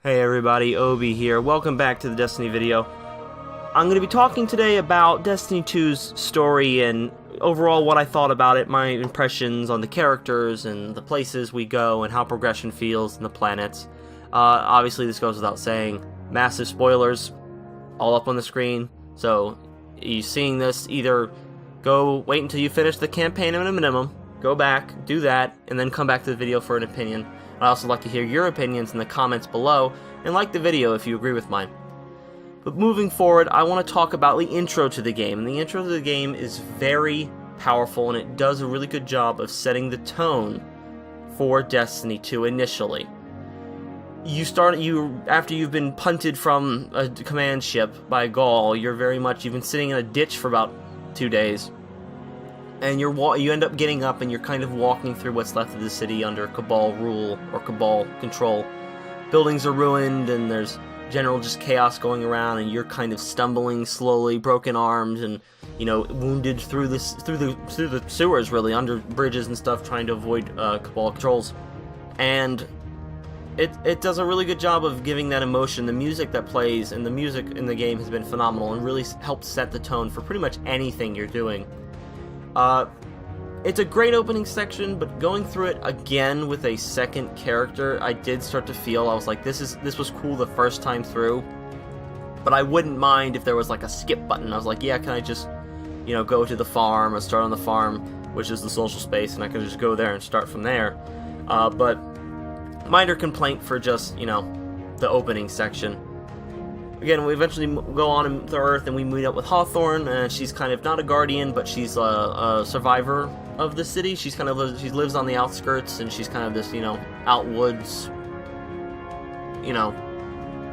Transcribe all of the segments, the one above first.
Hey everybody, Obi here. Welcome back to the Destiny video. I'm going to be talking today about Destiny 2's story and overall what I thought about it, my impressions on the characters and the places we go and how progression feels and the planets. Obviously this goes without saying, massive spoilers all up on the screen, so you seeing this, either go wait until you finish the campaign at a minimum, go back, do that, and then come back to the video for an opinion. I'd also like to hear your opinions in the comments below, and like the video if you agree with mine. But moving forward, I want to talk about the intro to the game, and the intro to the game is very powerful, and it does a really good job of setting the tone for Destiny 2 initially. After you've been punted from a command ship by Gaul, you've been sitting in a ditch for about 2 days. And you end up getting up and you're kind of walking through what's left of the city under Cabal rule or Cabal control. Buildings are ruined and there's general just chaos going around, and you're kind of stumbling slowly, broken arms and wounded through the sewers, really under bridges and stuff, trying to avoid Cabal controls. And it does a really good job of giving that emotion. The music that plays and the music in the game has been phenomenal and really helps set the tone for pretty much anything you're doing. It's a great opening section, but going through it again with a second character, I did start to feel, I was like, this was cool the first time through, but I wouldn't mind if there was like a skip button. I was like, yeah, can I just, go to the farm or start on the farm, which is the social space, and I could just go there and start from there. But minor complaint for just, the opening section. Again, we eventually go on to Earth and we meet up with Hawthorne, and she's kind of not a guardian, but she's a survivor of the city. She lives on the outskirts, and she's kind of this, outwoods,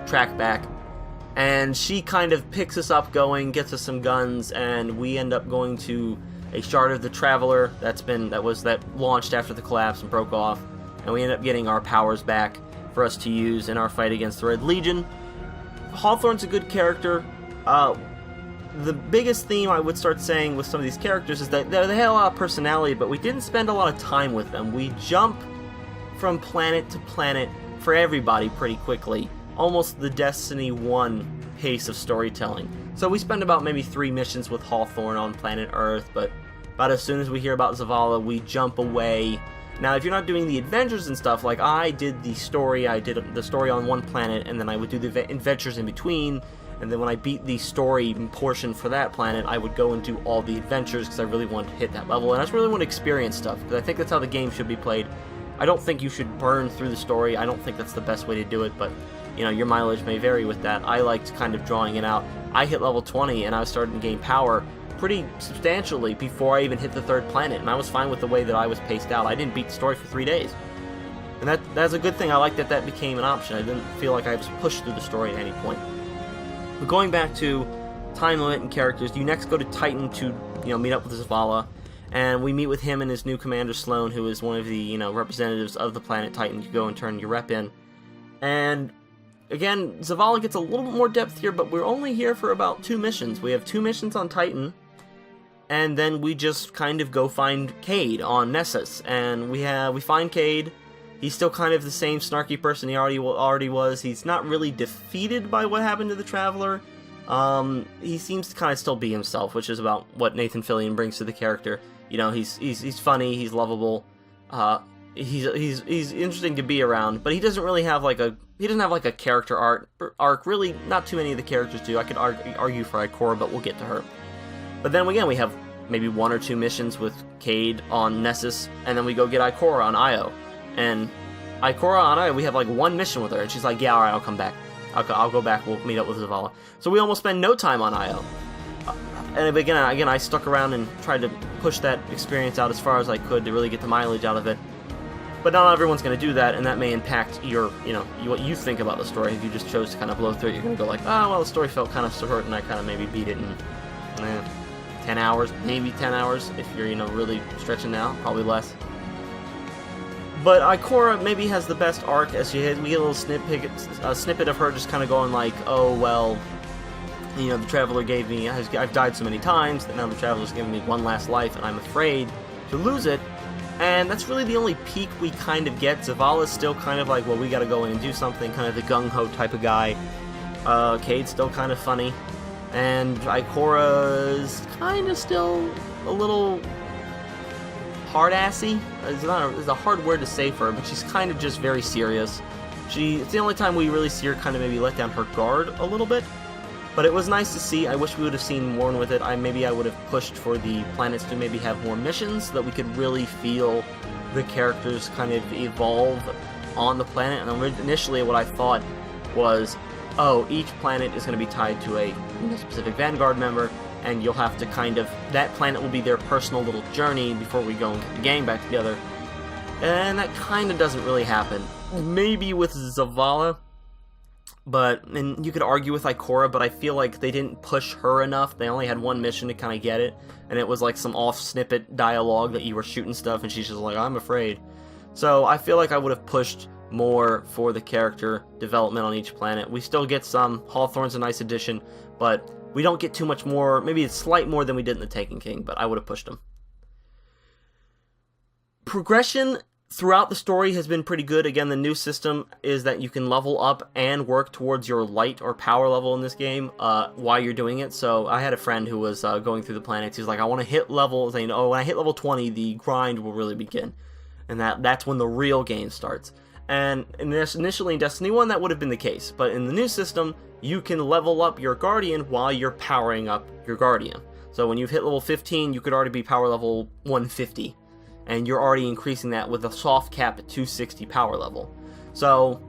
track back. And she kind of picks us up going, gets us some guns, and we end up going to a shard of the Traveler that launched after the collapse and broke off, and we end up getting our powers back for us to use in our fight against the Red Legion. Hawthorne's a good character. The biggest theme I would start saying with some of these characters is that they had a lot of personality, but we didn't spend a lot of time with them. We jump from planet to planet for everybody pretty quickly, almost the Destiny 1 pace of storytelling. So we spend about maybe 3 missions with Hawthorne on planet Earth, but about as soon as we hear about Zavala, we jump away. Now, if you're not doing the adventures and stuff, like I did the story on one planet, and then I would do the adventures in between, and then when I beat the story portion for that planet, I would go and do all the adventures, because I really wanted to hit that level, and I just really want to experience stuff, because I think that's how the game should be played. I don't think you should burn through the story. I don't think that's the best way to do it, but, your mileage may vary with that. I liked kind of drawing it out. I hit level 20, and I was starting to gain power pretty substantially before I even hit the 3rd planet, and I was fine with the way that I was paced out. I didn't beat the story for 3 days, and that's a good thing. I like that became an option. I didn't feel like I was pushed through the story at any point. But going back to time limit and characters, you next go to Titan to meet up with Zavala, and we meet with him and his new commander Sloan, who is one of the representatives of the planet Titan. You go and turn your rep in, and again, Zavala gets a little bit more depth here, but we're only here for about 2 missions. We have 2 missions on Titan, and then we just kind of go find Cayde on Nessus, and we find Cayde. He's still kind of the same snarky person he already was. He's not really defeated by what happened to the Traveler. He seems to kind of still be himself, which is about what Nathan Fillion brings to the character. He's funny, he's lovable, he's interesting to be around, but he doesn't really have like a character arc. Really, not too many of the characters do. I could argue for Ikora, but we'll get to her. But then again, we have maybe 1 or 2 missions with Cayde on Nessus, and then we go get Ikora on Io. And Ikora on Io, we have like 1 mission with her, and she's like, yeah, alright, I'll come back. I'll go back, we'll meet up with Zavala. So we almost spend no time on Io. And again, I stuck around and tried to push that experience out as far as I could to really get the mileage out of it. But not everyone's going to do that, and that may impact what you think about the story. If you just chose to kind of blow through it, you're going to go like, oh, well, the story felt kind of short, and I kind of maybe beat it in 10 hours, maybe 10 hours, if you're, really stretching out, probably less. But Ikora maybe has the best arc, as we get a little snippet of her just kind of going like, oh, well, the Traveler gave me, I've died so many times that now the Traveler's giving me one last life, and I'm afraid to lose it, And that's really the only peak we kind of get. Zavala's still kind of like, well, we gotta go in and do something, kind of the gung-ho type of guy. Cade's still kind of funny. And Ikora's kind of still a little hard-assy. It's a hard word to say for her, but she's kind of just very serious. It's the only time we really see her kind of maybe let down her guard a little bit. But it was nice to see. I wish we would have seen more with it. Maybe I would have pushed for the planets to maybe have more missions so that we could really feel the characters kind of evolve on the planet. And initially what I thought was, oh, each planet is going to be tied to a specific Vanguard member, and you'll have to that planet will be their personal little journey before we go and get the gang back together. And that kind of doesn't really happen. Maybe with Zavala, and you could argue with Ikora, but I feel like they didn't push her enough. They only had one mission to kind of get it, and it was like some off-snippet dialogue that you were shooting stuff, and she's just like, I'm afraid. So I feel like I would have pushed more for the character development on each planet. We still get some. Hawthorne's a nice addition, but we don't get too much more. Maybe it's slight more than we did in the Taken King, but I would have pushed them. Progression throughout the story has been pretty good. Again, the new system is that you can level up and work towards your light or power level in this game while you're doing it. So I had a friend who was going through the planets. He was like, I want to hit levels. When I hit level 20, the grind will really begin. And that's when the real game starts. And initially in Destiny 1, that would have been the case. But in the new system, you can level up your Guardian while you're powering up your Guardian. So when you've hit level 15, you could already be power level 150. And you're already increasing that with a soft cap at 260 power level. So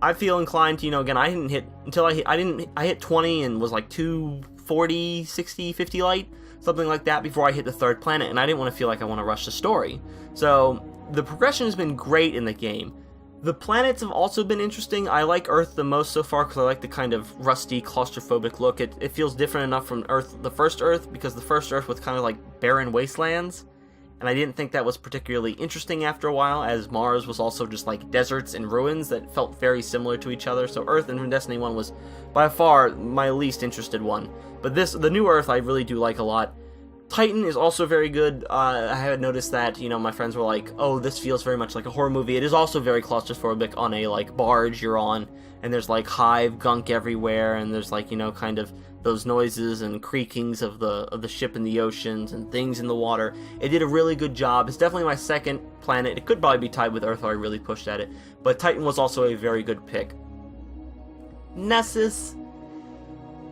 I feel inclined to, again, I didn't hit until I hit 20 and was like 240, 60, 50 light, something like that before I hit the third planet, and I didn't want to feel like I want to rush the story. So the progression has been great in the game. The planets have also been interesting. I like Earth the most so far because I like the kind of rusty, claustrophobic look. It feels different enough from the first Earth, because the first Earth was kind of like barren wastelands. And I didn't think that was particularly interesting after a while, as Mars was also just like deserts and ruins that felt very similar to each other. So Earth in Destiny 1 was by far my least interested one. But the new Earth I really do like a lot. Titan is also very good. I had noticed that, my friends were like, oh, this feels very much like a horror movie. It is also very claustrophobic on a like barge you're on, and there's like hive gunk everywhere, and there's like, kind of those noises and creakings of the ship in the oceans and things in the water. It did a really good job. It's definitely my second planet. It could probably be tied with Earth if I really pushed at it, but Titan was also a very good pick. Nessus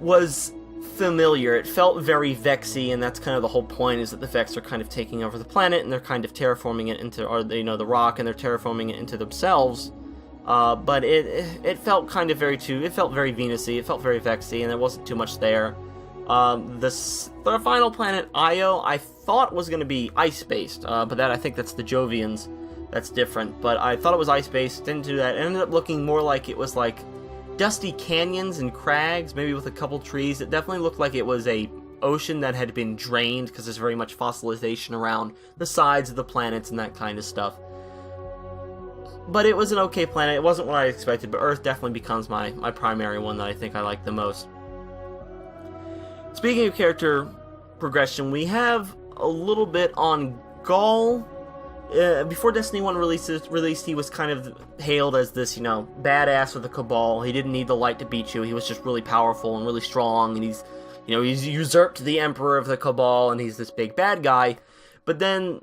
was familiar. It felt very Vexy, and that's kind of the whole point, is that the Vex are kind of taking over the planet, and they're kind of terraforming it into, the rock, and they're terraforming it into themselves. But it felt kind of it felt very Venus-y, it felt very Vexy, and there wasn't too much there. The final planet, Io, I thought was going to be ice-based, but I think that's the Jovians. That's different, but I thought it was ice-based, didn't do that. It ended up looking more like it was like dusty canyons and crags, maybe with a couple trees. It definitely looked like it was a ocean that had been drained, because there's very much fossilization around the sides of the planets and that kind of stuff. But it was an okay planet. It wasn't what I expected, but Earth definitely becomes my primary one that I think I like the most. Speaking of character progression, we have a little bit on Ghaul. Before Destiny 1 released, he was kind of hailed as this, badass with the Cabal. He didn't need the light to beat you. He was just really powerful and really strong, and he's usurped the Emperor of the Cabal, and he's this big bad guy. But then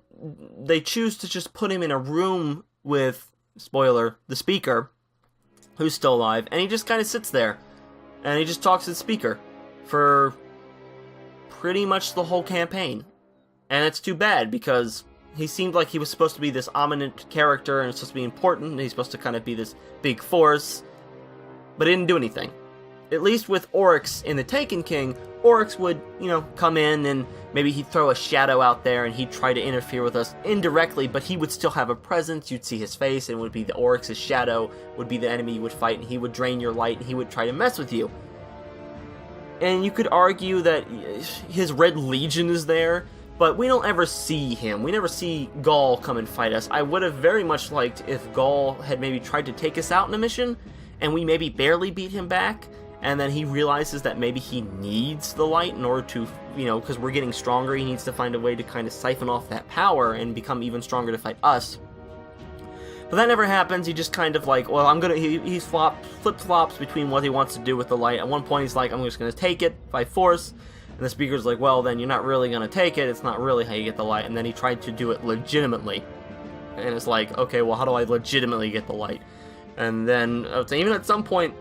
they choose to just put him in a room with, spoiler, the Speaker, who's still alive, and he just kind of sits there, and he just talks to the Speaker for pretty much the whole campaign. And it's too bad, because he seemed like he was supposed to be this ominous character, and it's supposed to be important, and he's supposed to kind of be this big force, but he didn't do anything. At least with Oryx in the Taken King, Oryx would, come in, and maybe he'd throw a shadow out there, and he'd try to interfere with us indirectly, but he would still have a presence. You'd see his face, and it would be the Oryx's shadow, would be the enemy you would fight, and he would drain your light, and he would try to mess with you. And you could argue that his Red Legion is there, but we don't ever see him. We never see Ghaul come and fight us. I would have very much liked if Ghaul had maybe tried to take us out in a mission, and we maybe barely beat him back, and then he realizes that maybe he needs the light in order to, because we're getting stronger, he needs to find a way to kind of siphon off that power and become even stronger to fight us. But that never happens. He just kind of like, well, he flip-flops between what he wants to do with the light. At one point, he's like, I'm just going to take it by force. And the speaker's like, well, then you're not really going to take it. It's not really how you get the light. And then he tried to do it legitimately. And it's like, okay, well, how do I legitimately get the light? And then, even at some point,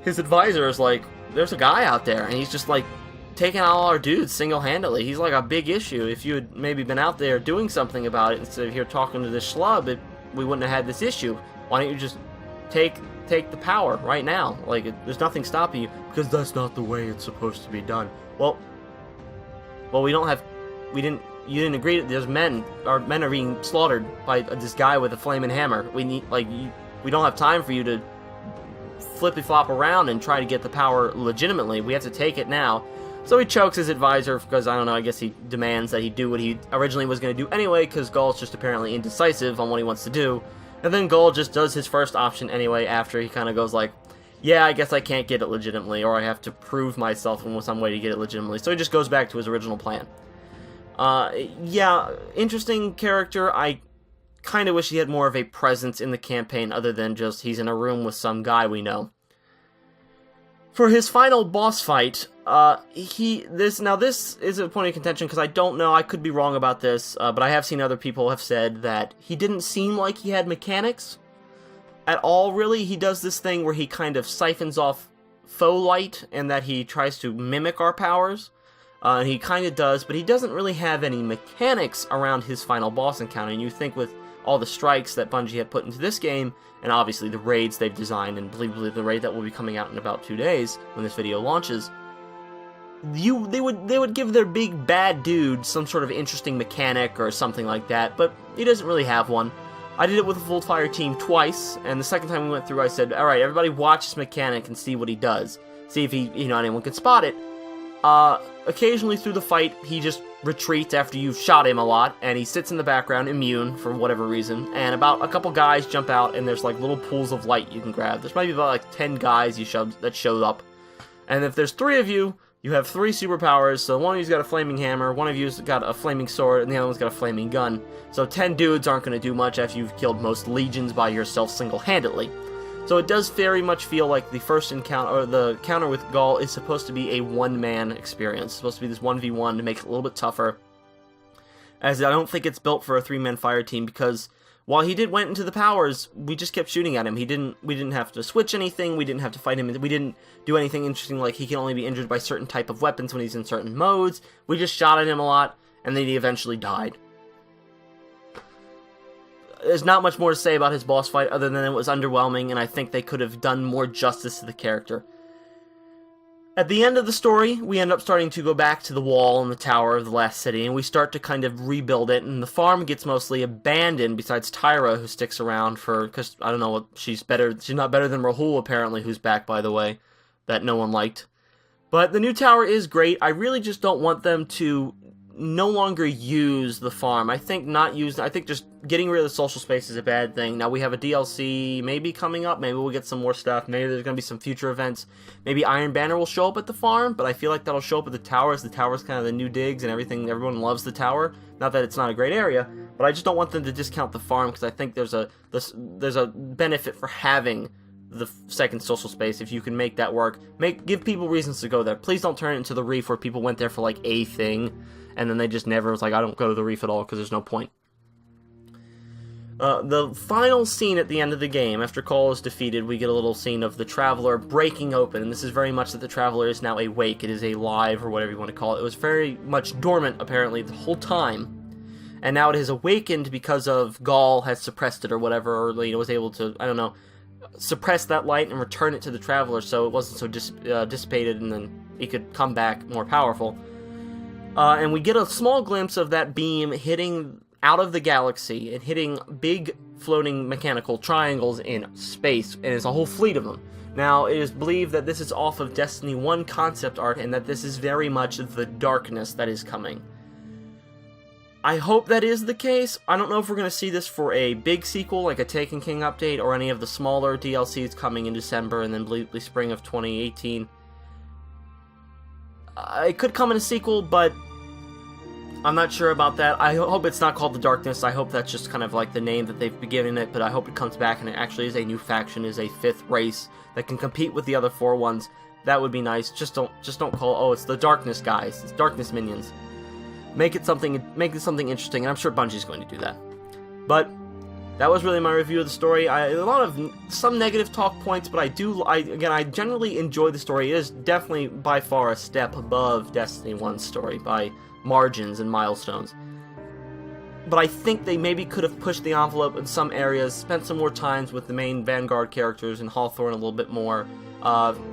his advisor is like, there's a guy out there. And he's just like, taking out all our dudes single-handedly. He's like a big issue. If you had maybe been out there doing something about it instead of here talking to this schlub, we wouldn't have had this issue. Why don't you just take the power right now? Like, there's nothing stopping you, because that's not the way it's supposed to be done. Well, you didn't agree. There's men are being slaughtered by this guy with a flaming hammer. We don't have time for you to flippy-flop around and try to get the power legitimately. We have to take it now. So he chokes his advisor because, I don't know, I guess he demands that he do what he originally was going to do anyway, because Gaul's just apparently indecisive on what he wants to do. And then Gaul just does his first option anyway after he kind of goes like, yeah, I guess I can't get it legitimately, or I have to prove myself in some way to get it legitimately. So he just goes back to his original plan. Yeah, interesting character. I kind of wish he had more of a presence in the campaign other than just he's in a room with some guy we know. For his final boss fight, this is a point of contention because I don't know, I could be wrong about this, but I have seen other people have said that he didn't seem like he had mechanics at all, really. He does this thing where he kind of siphons off faux light and that he tries to mimic our powers, and he kind of does, but he doesn't really have any mechanics around his final boss encounter. And you think with all the strikes that Bungie had put into this game, and obviously the raids they've designed, and believably the raid that will be coming out in about 2 days when this video launches, they would give their big bad dude some sort of interesting mechanic or something like that, but he doesn't really have one. I did it with the Full Fire team twice, and the second time we went through I said, alright, everybody watch this mechanic and see what he does. See if anyone can spot it. Occasionally through the fight, he just retreats after you've shot him a lot, and he sits in the background, immune, for whatever reason, and about a couple guys jump out, and there's like little pools of light you can grab. There's maybe about like 10 guys that showed up, and if there's 3 of you, you have 3 superpowers, so one of you's got a flaming hammer, one of you's got a flaming sword, and the other one's got a flaming gun. So 10 dudes aren't going to do much after you've killed most legions by yourself single-handedly. So it does very much feel like the first encounter, or the encounter with Gaul, is supposed to be a one-man experience. It's supposed to be this 1v1 to make it a little bit tougher. As I don't think it's built for a 3-man fire team, because while he went into the powers, we just kept shooting at him. We didn't have to switch anything, we didn't have to fight him, we didn't do anything interesting like he can only be injured by certain type of weapons when he's in certain modes. We just shot at him a lot, and then he eventually died. There's not much more to say about his boss fight other than it was underwhelming, and I think they could have done more justice to the character. At the end of the story, we end up starting to go back to the wall and the tower of the last city, and we start to kind of rebuild it, and the farm gets mostly abandoned, besides Tyra, who sticks around because, I don't know, she's not better than Rahul, apparently, who's back, by the way, that no one liked. But the new tower is great. I really just don't want them to no longer use the farm. I think just getting rid of the social space is a bad thing. Now we have a DLC maybe coming up, maybe we'll get some more stuff, maybe there's going to be some future events, maybe Iron Banner will show up at the farm, but I feel like that'll show up at the towers. The tower's kind of the new digs and everything, everyone loves the tower. Not that it's not a great area, but I just don't want them to discount the farm, because I think there's a benefit for having the second social space if you can make that work. Give people reasons to go there. Please don't turn it into the Reef where people went there for like a thing, and then they just never was like, I don't go to the Reef at all because there's no point. The final scene at the end of the game, after Cole is defeated, we get a little scene of the Traveler breaking open, and this is very much that the Traveler is now awake. It is alive, or whatever you want to call it. It was very much dormant, apparently, the whole time, and now it has awakened because of Gaul has suppressed it or whatever, or was able to, I don't know, suppress that light and return it to the Traveler so it wasn't so dissipated, and then it could come back more powerful. And we get a small glimpse of that beam hitting out of the galaxy and hitting big floating mechanical triangles in space, and it's a whole fleet of them. Now, it is believed that this is off of Destiny 1 concept art, and that this is very much the darkness that is coming. I hope that is the case. I don't know if we're going to see this for a big sequel, like a Taken King update, or any of the smaller DLCs coming in December and then the spring of 2018. It could come in a sequel, but I'm not sure about that. I hope it's not called The Darkness. I hope that's just kind of like the name that they've been giving it, but I hope it comes back and it actually is a new faction, is a 5th race that can compete with the other 4 ones. That would be nice. Just don't call it, oh, it's the Darkness guys. It's Darkness minions. Make it something interesting, and I'm sure Bungie's going to do that. But that was really my review of the story. Some negative talk points, but I generally enjoy the story. It is definitely by far a step above Destiny 1's story by margins and milestones. But I think they maybe could have pushed the envelope in some areas, spent some more times with the main Vanguard characters and Hawthorne a little bit more,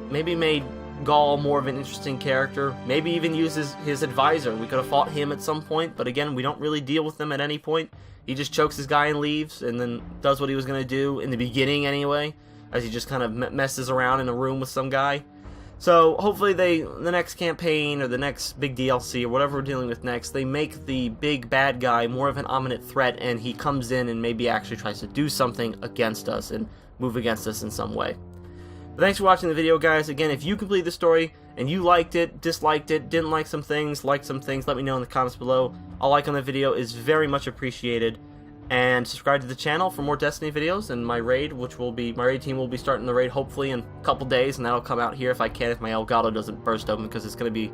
maybe made Ghaul more of an interesting character, maybe even uses his advisor. We could have fought him at some point, but again, we don't really deal with him at any point. He just chokes his guy and leaves, and then does what he was going to do, in the beginning anyway, as he just kind of messes around in a room with some guy. So hopefully the next campaign, or the next big DLC, or whatever we're dealing with next, they make the big bad guy more of an ominous threat, and he comes in and maybe actually tries to do something against us, and move against us in some way. But thanks for watching the video, guys. Again, if you completed the story and you liked it, disliked it, didn't like some things, liked some things, let me know in the comments below. A like on the video is very much appreciated. And subscribe to the channel for more Destiny videos and my raid, my raid team will be starting the raid hopefully in a couple days, and that'll come out here if I can, if my Elgato doesn't burst open, because it's going to be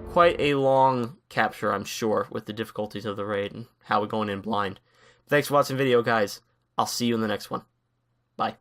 quite a long capture, I'm sure, with the difficulties of the raid and how we're going in blind. Thanks for watching the video, guys. I'll see you in the next one. Bye.